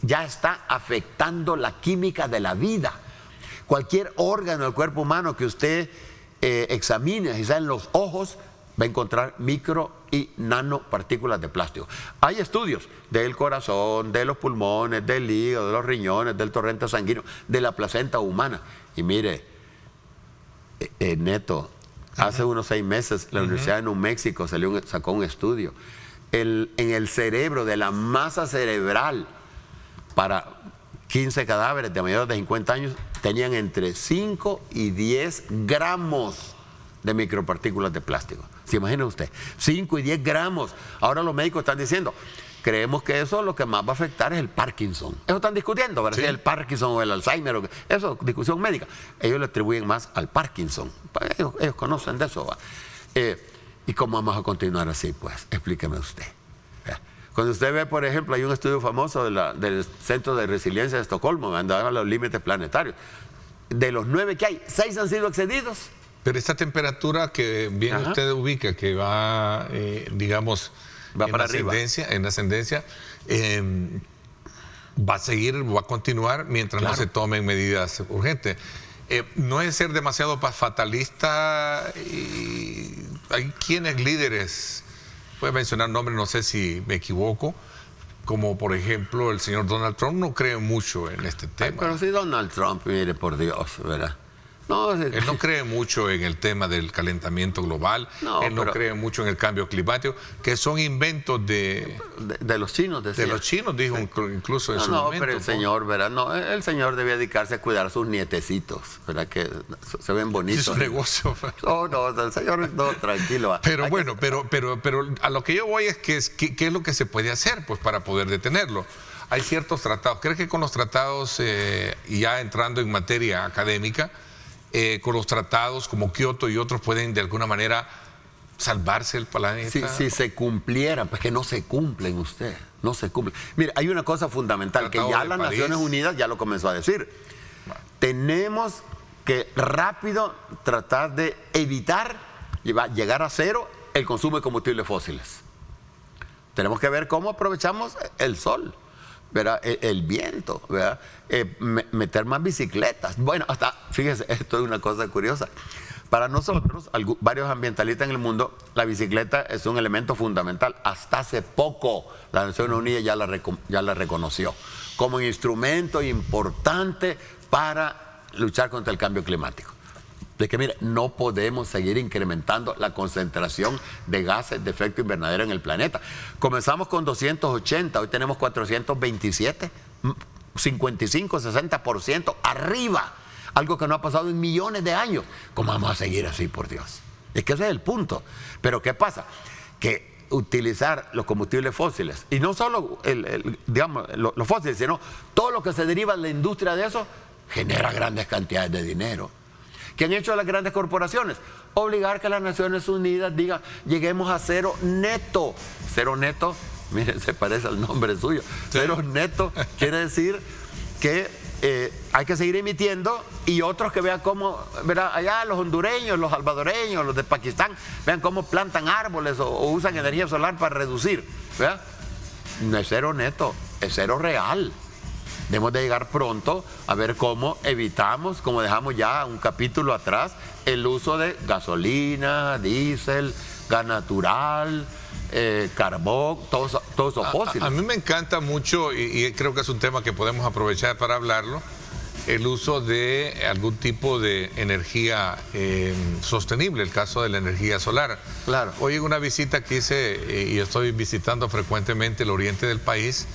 ya está afectando la química de la vida. Cualquier órgano del cuerpo humano que usted examine, si sea en los ojos, va a encontrar micro y nanopartículas de plástico. Hay estudios del corazón, de los pulmones, del hígado, de los riñones, del torrente sanguíneo, de la placenta humana. Y mire, Neto, hace unos 6 meses la Universidad de New México sacó un estudio. En el cerebro, de la masa cerebral, para 15 cadáveres de mayores de 50 años, tenían entre 5 y 10 gramos de micropartículas de plástico. ¿Se imagina usted? 5 y 10 gramos. Ahora los médicos están diciendo, creemos que eso lo que más va a afectar es el Parkinson. Eso están discutiendo, ¿verdad? Sí. Si el Parkinson o el Alzheimer, eso es discusión médica. Ellos le atribuyen más al Parkinson. Ellos conocen de eso. ¿Y cómo vamos a continuar así? Pues, explíqueme usted. Cuando usted ve, por ejemplo, hay un estudio famoso del Centro de Resiliencia de Estocolmo, donde andaban los límites planetarios. De los 9 que hay, 6 han sido excedidos. Pero esta temperatura que bien usted ubica, que va, digamos, va para arriba, en ascendencia, va a seguir, va a continuar mientras no se tomen medidas urgentes. No es ser demasiado fatalista. Y hay quienes líderes, puede mencionar nombres, no sé si me equivoco, como por ejemplo el señor Donald Trump, no cree mucho en este tema. Pero si Donald Trump, mire, por Dios, ¿verdad? No, él no cree mucho en el tema del calentamiento global, él no cree mucho en el cambio climático, que son inventos de los chinos. De los chinos, dijo incluso en su momento. Pero el señor, ¿verdad? No, el señor debía dedicarse a cuidar a sus nietecitos, ¿verdad? Que se ven bonitos. Es su negocio. No, el señor, no, tranquilo. Pero bueno, pero a lo que yo voy es ¿qué es lo que se puede hacer pues para poder detenerlo? Hay ciertos tratados. ¿Cree que con los tratados, y ya entrando en materia académica, con los tratados como Kioto y otros pueden de alguna manera salvarse el planeta? Si se cumplieran, pues que no se cumplen usted, no se cumplen. Mire, hay una cosa fundamental que ya las Naciones Unidas ya lo comenzó a decir. Tenemos que rápido tratar de evitar llegar a cero el consumo de combustibles fósiles. Tenemos que ver cómo aprovechamos el sol, ¿verdad? El viento, ¿verdad? Meter más bicicletas. Bueno, hasta, fíjese, esto es una cosa curiosa. Para nosotros, varios ambientalistas en el mundo, la bicicleta es un elemento fundamental. Hasta hace poco la Naciones Unidas ya la reconoció como un instrumento importante para luchar contra el cambio climático. De que, mire, no podemos seguir incrementando la concentración de gases de efecto invernadero en el planeta. Comenzamos con 280, hoy tenemos 427, 55, 60% arriba. Algo que no ha pasado en millones de años. ¿Cómo vamos a seguir así, por Dios? Es que ese es el punto. Pero ¿qué pasa? Que utilizar los combustibles fósiles, y no solo los fósiles, sino todo lo que se deriva de la industria de eso, genera grandes cantidades de dinero. ¿Qué han hecho las grandes corporaciones? Obligar que las Naciones Unidas digan, lleguemos a cero neto. Cero neto, miren, se parece al nombre suyo. Sí. Cero neto quiere decir que hay que seguir emitiendo, y otros que vean cómo, verá, allá los hondureños, los salvadoreños, los de Pakistán, vean cómo plantan árboles o usan energía solar para reducir. ¿Verdad? No es cero neto, es cero real. Debemos de llegar pronto a ver cómo evitamos, como dejamos ya un capítulo atrás, el uso de gasolina, diésel, gas natural, carbón, todos esos fósiles. A mí me encanta mucho, y creo que es un tema que podemos aprovechar para hablarlo, el uso de algún tipo de energía sostenible, el caso de la energía solar. Claro. Hoy en una visita que hice, y estoy visitando frecuentemente el oriente del país,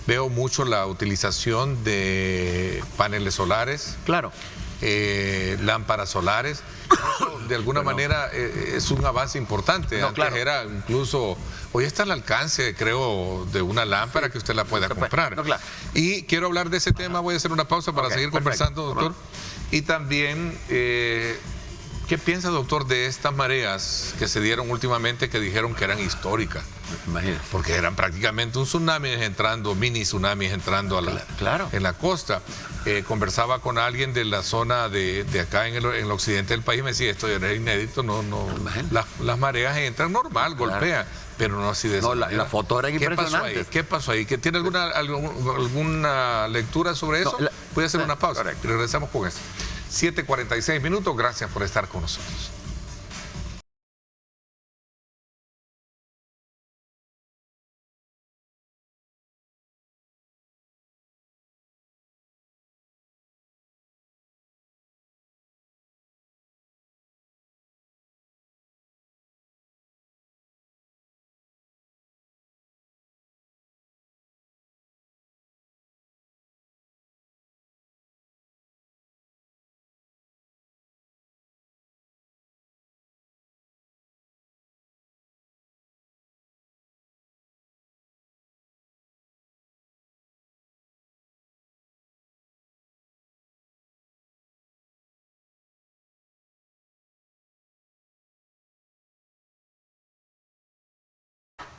veo mucho la utilización de paneles solares. Claro. Lámparas solares. Eso, de alguna manera es un avance importante. No, Antes claro. era incluso, hoy está al alcance, creo, de una lámpara que usted la pueda comprar. No, claro. Y quiero hablar de ese tema, voy a hacer una pausa para seguir conversando, doctor. Y también, ¿qué piensa, doctor, de estas mareas que se dieron últimamente, que dijeron que eran históricas? Imagínate. Porque eran prácticamente un tsunami entrando, mini tsunamis entrando a Claro. en la costa. Conversaba con alguien de la zona de acá en el occidente del país, me decía, esto era inédito, las mareas entran normal, golpean, pero no así de esa manera. Las fotos eran impresionantes. ¿Qué pasó ahí? ¿Que tiene alguna lectura sobre eso? Voy a hacer una pausa. Correcto. Y regresamos con eso. 7:46 minutos, gracias por estar con nosotros.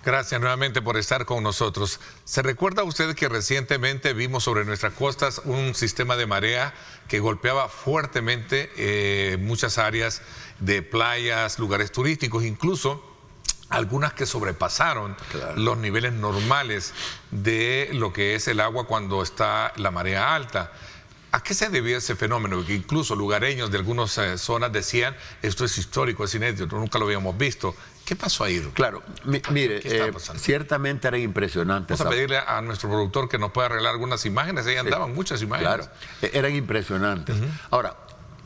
Gracias nuevamente por estar con nosotros. ¿Se recuerda usted que recientemente vimos sobre nuestras costas un sistema de marea que golpeaba fuertemente muchas áreas de playas, lugares turísticos, incluso algunas que sobrepasaron los niveles normales de lo que es el agua cuando está la marea alta? ¿A qué se debía ese fenómeno? Que incluso lugareños de algunas zonas decían, esto es histórico, es inédito, nunca lo habíamos visto. ¿Qué pasó ahí, doctor? Claro, mire, ¿Qué está pasando? ciertamente era impresionante. Vamos a pedirle a nuestro productor que nos pueda arreglar algunas imágenes. Ahí andaban muchas imágenes. Claro, eran impresionantes. Ahora,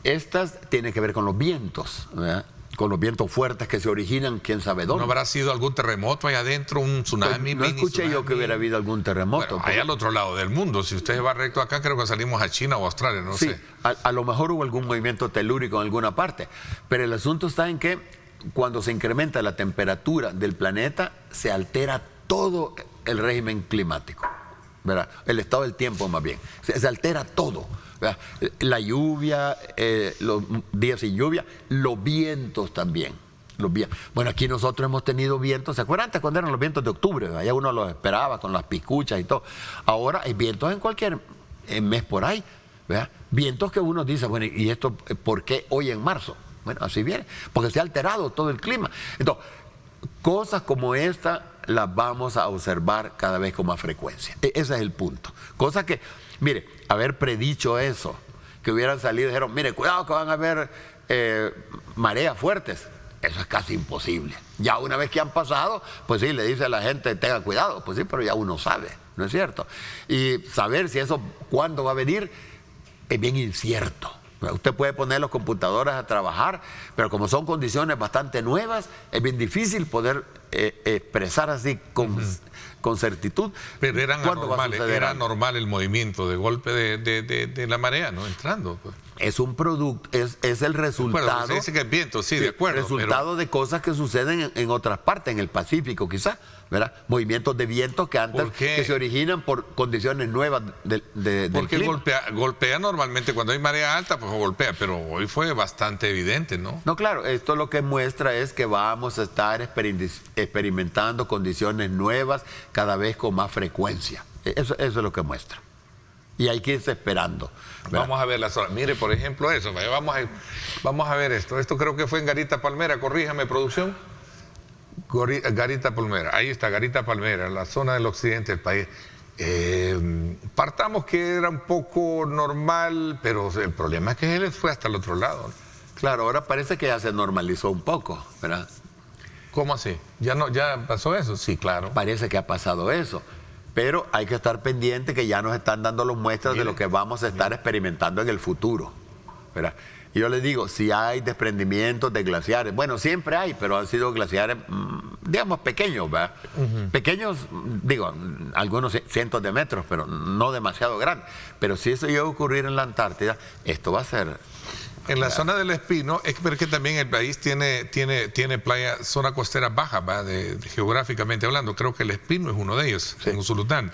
estas tienen que ver con los vientos, ¿verdad? Con los vientos fuertes que se originan, quién sabe dónde. ¿No habrá sido algún terremoto allá adentro, un tsunami? Pues no escuché yo que hubiera habido algún terremoto. Bueno, allá al otro lado del mundo. Si usted va recto acá, creo que salimos a China o Australia, no sé. A lo mejor hubo algún movimiento telúrico en alguna parte. Pero el asunto está en que cuando se incrementa la temperatura del planeta, se altera todo el régimen climático, ¿verdad? El estado del tiempo más bien. Se altera todo, ¿verdad? La lluvia, los días sin lluvia, los vientos también. Bueno, aquí nosotros hemos tenido vientos. ¿Se acuerdan antes cuando eran los vientos de octubre? Allá uno los esperaba con las piscuchas y todo. Ahora hay vientos en cualquier mes por ahí, ¿verdad? Vientos que uno dice, bueno, ¿y esto por qué hoy en marzo? Bueno, así viene, porque se ha alterado todo el clima. Entonces, cosas como esta las vamos a observar cada vez con más frecuencia. Ese es el punto. Cosas que, mire, haber predicho eso, que hubieran salido y dijeron, mire, cuidado que van a haber mareas fuertes. Eso es casi imposible. Ya una vez que han pasado, pues sí, le dice a la gente, tenga cuidado. Pues sí, pero ya uno sabe, ¿no es cierto? Y saber si eso, cuándo va a venir, es bien incierto. Usted puede poner los computadores a trabajar, pero como son condiciones bastante nuevas, es bien difícil poder expresar así con certitud. Pero ¿Cuándo va a suceder era algo? normal el movimiento de golpe de la marea, ¿no? Entrando. Pues. Es un producto, es el resultado. Bueno, se dice que es viento, sí, de acuerdo. Resultado de cosas que suceden en otras partes, en el Pacífico quizás, ¿verdad? Movimientos de vientos que antes que se originan por condiciones nuevas del porque clima. golpea normalmente cuando hay marea alta, pues golpea, pero hoy fue bastante evidente, ¿no? No, claro, esto lo que muestra es que vamos a estar experimentando condiciones nuevas cada vez con más frecuencia. Eso es lo que muestra. Y hay que irse esperando, ¿verdad? Vamos a ver las horas. Mire, por ejemplo, eso. Vamos a ver esto. Esto creo que fue en Garita Palmera. Corríjame, producción. Garita Palmera. Ahí está, Garita Palmera, la zona del occidente del país. Partamos que era un poco normal, pero el problema es que él fue hasta el otro lado, ¿no? Claro, ahora parece que ya se normalizó un poco, ¿verdad? ¿Cómo así? ¿Ya pasó eso? Sí, claro. Parece que ha pasado eso. Pero hay que estar pendiente que ya nos están dando las muestras de lo que vamos a estar experimentando en el futuro, ¿verdad? Y yo les digo, si hay desprendimientos de glaciares, bueno, siempre hay, pero han sido glaciares, digamos, pequeños, ¿verdad? Pequeños, digo, algunos cientos de metros, pero no demasiado grandes. Pero si eso llega a ocurrir en la Antártida, esto va a ser... En la zona del Espino, es ver que también el país tiene playa, zona costera baja, ¿va? Geográficamente hablando. Creo que el Espino es uno de ellos, sí. En Usulután.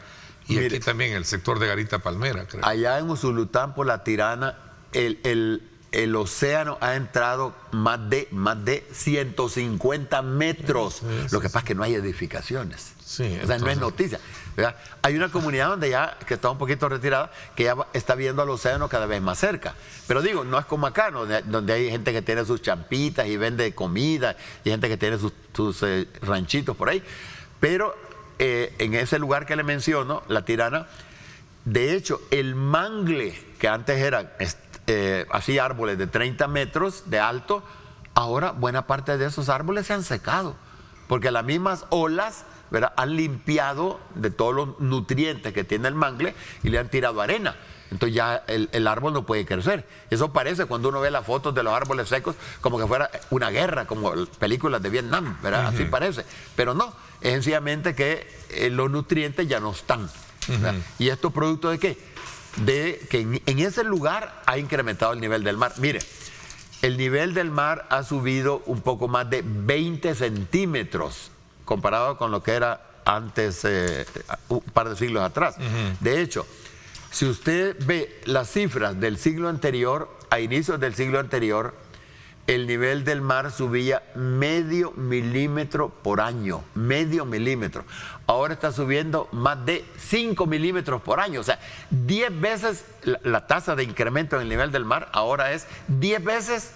Y mire, aquí también el sector de Garita Palmera, creo. Allá en Usulután, por la Tirana, el océano ha entrado más de 150 metros. Sí, lo que pasa es que no hay edificaciones. Sí, o sea, entonces... no es noticia, ¿verdad? Hay una comunidad donde ya, que está un poquito retirada, que ya está viendo al océano cada vez más cerca. Pero digo, no es como acá, ¿no? Donde hay gente que tiene sus champitas y vende comida, y gente que tiene sus ranchitos por ahí. Pero en ese lugar que le menciono, la Tirana, de hecho, el mangle, que antes era así árboles de 30 metros de alto, ahora buena parte de esos árboles se han secado, porque las mismas olas, ¿verdad?, han limpiado de todos los nutrientes que tiene el mangle y le han tirado arena. Entonces ya el árbol no puede crecer. Eso parece, cuando uno ve las fotos de los árboles secos, como que fuera una guerra, como películas de Vietnam, ¿verdad? Así parece. Pero no, es sencillamente que los nutrientes ya no están. ¿Y esto producto de qué? De que en ese lugar ha incrementado el nivel del mar. Mire, el nivel del mar ha subido un poco más de 20 centímetros comparado con lo que era antes, un par de siglos atrás. De hecho, si usted ve las cifras del siglo anterior, a inicios del siglo anterior, el nivel del mar subía medio milímetro por año, medio milímetro. Ahora está subiendo más de 5 milímetros por año, o sea, 10 veces la tasa de incremento en el nivel del mar ahora es 10 veces,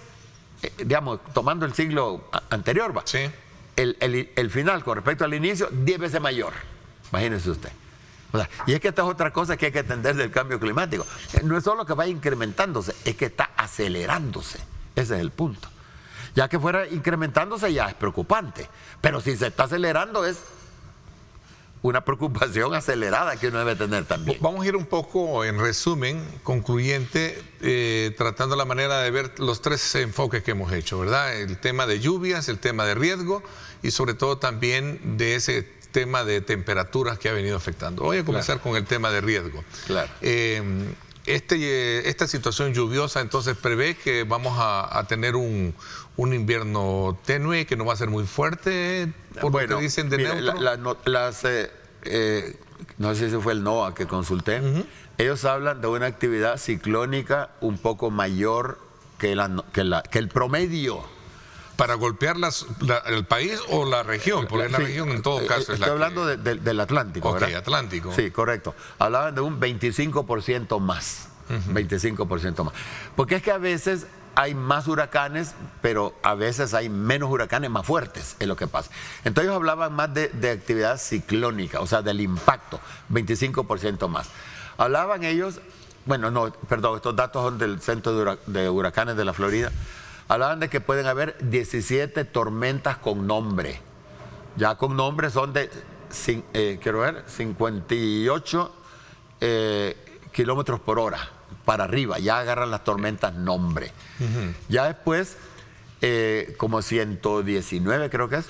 digamos, tomando el siglo anterior, ¿va? Sí. El final con respecto al inicio, 10 veces mayor. Imagínese usted. O sea, y es que esta es otra cosa que hay que entender del cambio climático. No es solo que vaya incrementándose, es que está acelerándose. Ese es el punto. Ya que fuera incrementándose ya es preocupante. Pero si se está acelerando es una preocupación acelerada que uno debe tener también. Vamos a ir un poco en resumen, concluyente, tratando la manera de ver los tres enfoques que hemos hecho, ¿verdad? El tema de lluvias, el tema de riesgo y sobre todo también de ese tema de temperaturas que ha venido afectando. Voy a comenzar con el tema de riesgo. Claro. Esta situación lluviosa entonces prevé que vamos a tener un invierno tenue, que no va a ser muy fuerte, por lo que dicen de neutro. No sé si fue el NOAA que consulté, ellos hablan de una actividad ciclónica un poco mayor que el promedio. ¿Para golpear el país o la región? Porque la región en todo caso es la Estoy hablando del Atlántico, Ok, ¿verdad? Atlántico. Sí, correcto. Hablaban de un 25% más. 25% más. Porque es que a veces hay más huracanes, pero a veces hay menos huracanes más fuertes, es lo que pasa. Entonces ellos hablaban más de actividad ciclónica, o sea, del impacto, 25% más. Hablaban ellos, estos datos son del Centro de Huracanes de la Florida. Hablaban de que pueden haber 17 tormentas con nombre. Ya con nombre son de, 58 kilómetros por hora para arriba. Ya agarran las tormentas nombre. Ya después, como 119 creo que es,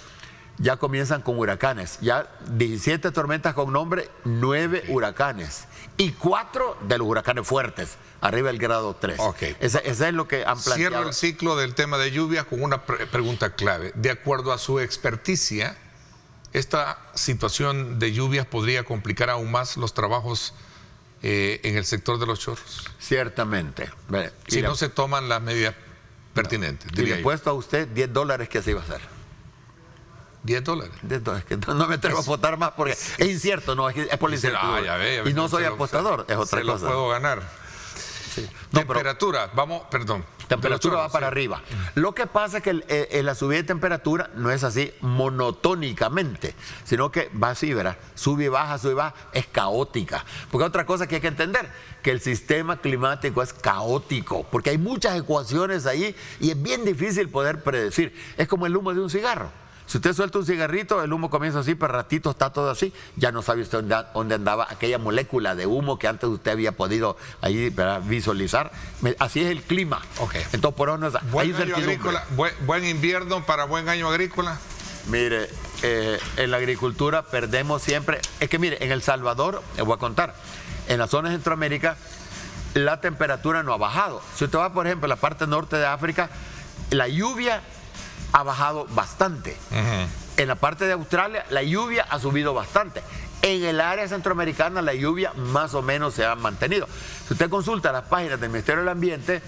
ya comienzan con huracanes. Ya 17 tormentas con nombre, 9 huracanes. Y 4 de los huracanes fuertes, arriba del grado 3. Okay. Ese es lo que han planteado. Cierro el ciclo del tema de lluvias con una pregunta clave. De acuerdo a su experticia, ¿esta situación de lluvias podría complicar aún más los trabajos en el sector de los chorros? Ciertamente. Si no se toman las medidas pertinentes. Y le he puesto a usted $10 que se iba a hacer. $10. $10, que no me atrevo a apostar más porque es incierto, no, es por la incertidumbre. Y no soy apostador, es otra cosa. Se lo puedo ganar. Sí. No, temperatura, temperatura va para arriba. Lo que pasa es que la subida de temperatura no es así monotónicamente, sino que va así, ¿verdad? Sube y baja, es caótica. Porque otra cosa que hay que entender, que el sistema climático es caótico, porque hay muchas ecuaciones ahí y es bien difícil poder predecir. Es como el humo de un cigarro. Si usted suelta un cigarrito, el humo comienza así, pero ratito está todo así. Ya no sabe usted dónde andaba aquella molécula de humo que antes usted había podido ahí, ¿verdad?, visualizar. Así es el clima. Okay. Entonces, por eso buen año agrícola, buen invierno para buen año agrícola. Mire, en la agricultura perdemos siempre. Es que mire, en El Salvador, les voy a contar, en la zona de Centroamérica, la temperatura no ha bajado. Si usted va, por ejemplo, a la parte norte de África, la lluvia ha bajado bastante. En la parte de Australia la lluvia ha subido bastante. En el área centroamericana la lluvia más o menos se ha mantenido. Si usted consulta las páginas del Ministerio del Ambiente,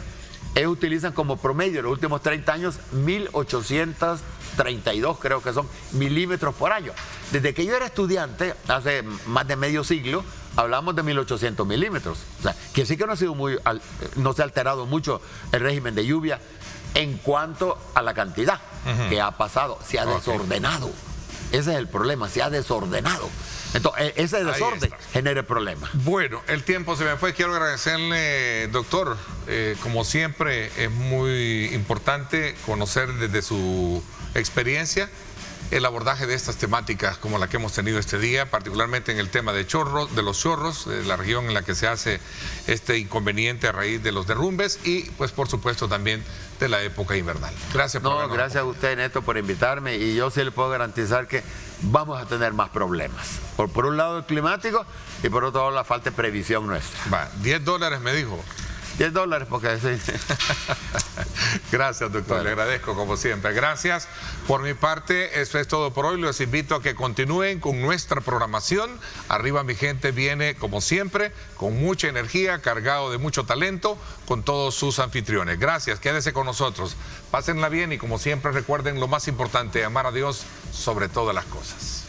ellos utilizan como promedio en los últimos 30 años 1832, creo que son, milímetros por año. Desde que yo era estudiante, hace más de medio siglo, hablamos de 1800 milímetros. O sea, que sí que no se ha alterado mucho el régimen de lluvia en cuanto a la cantidad que ha pasado. Se ha desordenado. Ese es el problema, se ha desordenado. Entonces, ese desorden genera el problema. Bueno, el tiempo se me fue. Quiero agradecerle, doctor. Como siempre, es muy importante conocer desde su experiencia el abordaje de estas temáticas como la que hemos tenido este día, particularmente en el tema de los chorros, de la región en la que se hace este inconveniente a raíz de los derrumbes y, pues, por supuesto, también de la época invernal. Gracias por gracias a usted, Neto, por invitarme, y yo sí le puedo garantizar que vamos a tener más problemas. Por un lado el climático y por otro lado la falta de previsión nuestra. Va, $10 me dijo. $10 porque sí. Gracias, doctor. Bueno. Le agradezco como siempre. Gracias. Por mi parte, eso es todo por hoy. Los invito a que continúen con nuestra programación. Arriba mi gente viene, como siempre, con mucha energía, cargado de mucho talento, con todos sus anfitriones. Gracias. Quédese con nosotros. Pásenla bien y, como siempre, recuerden lo más importante, amar a Dios sobre todas las cosas.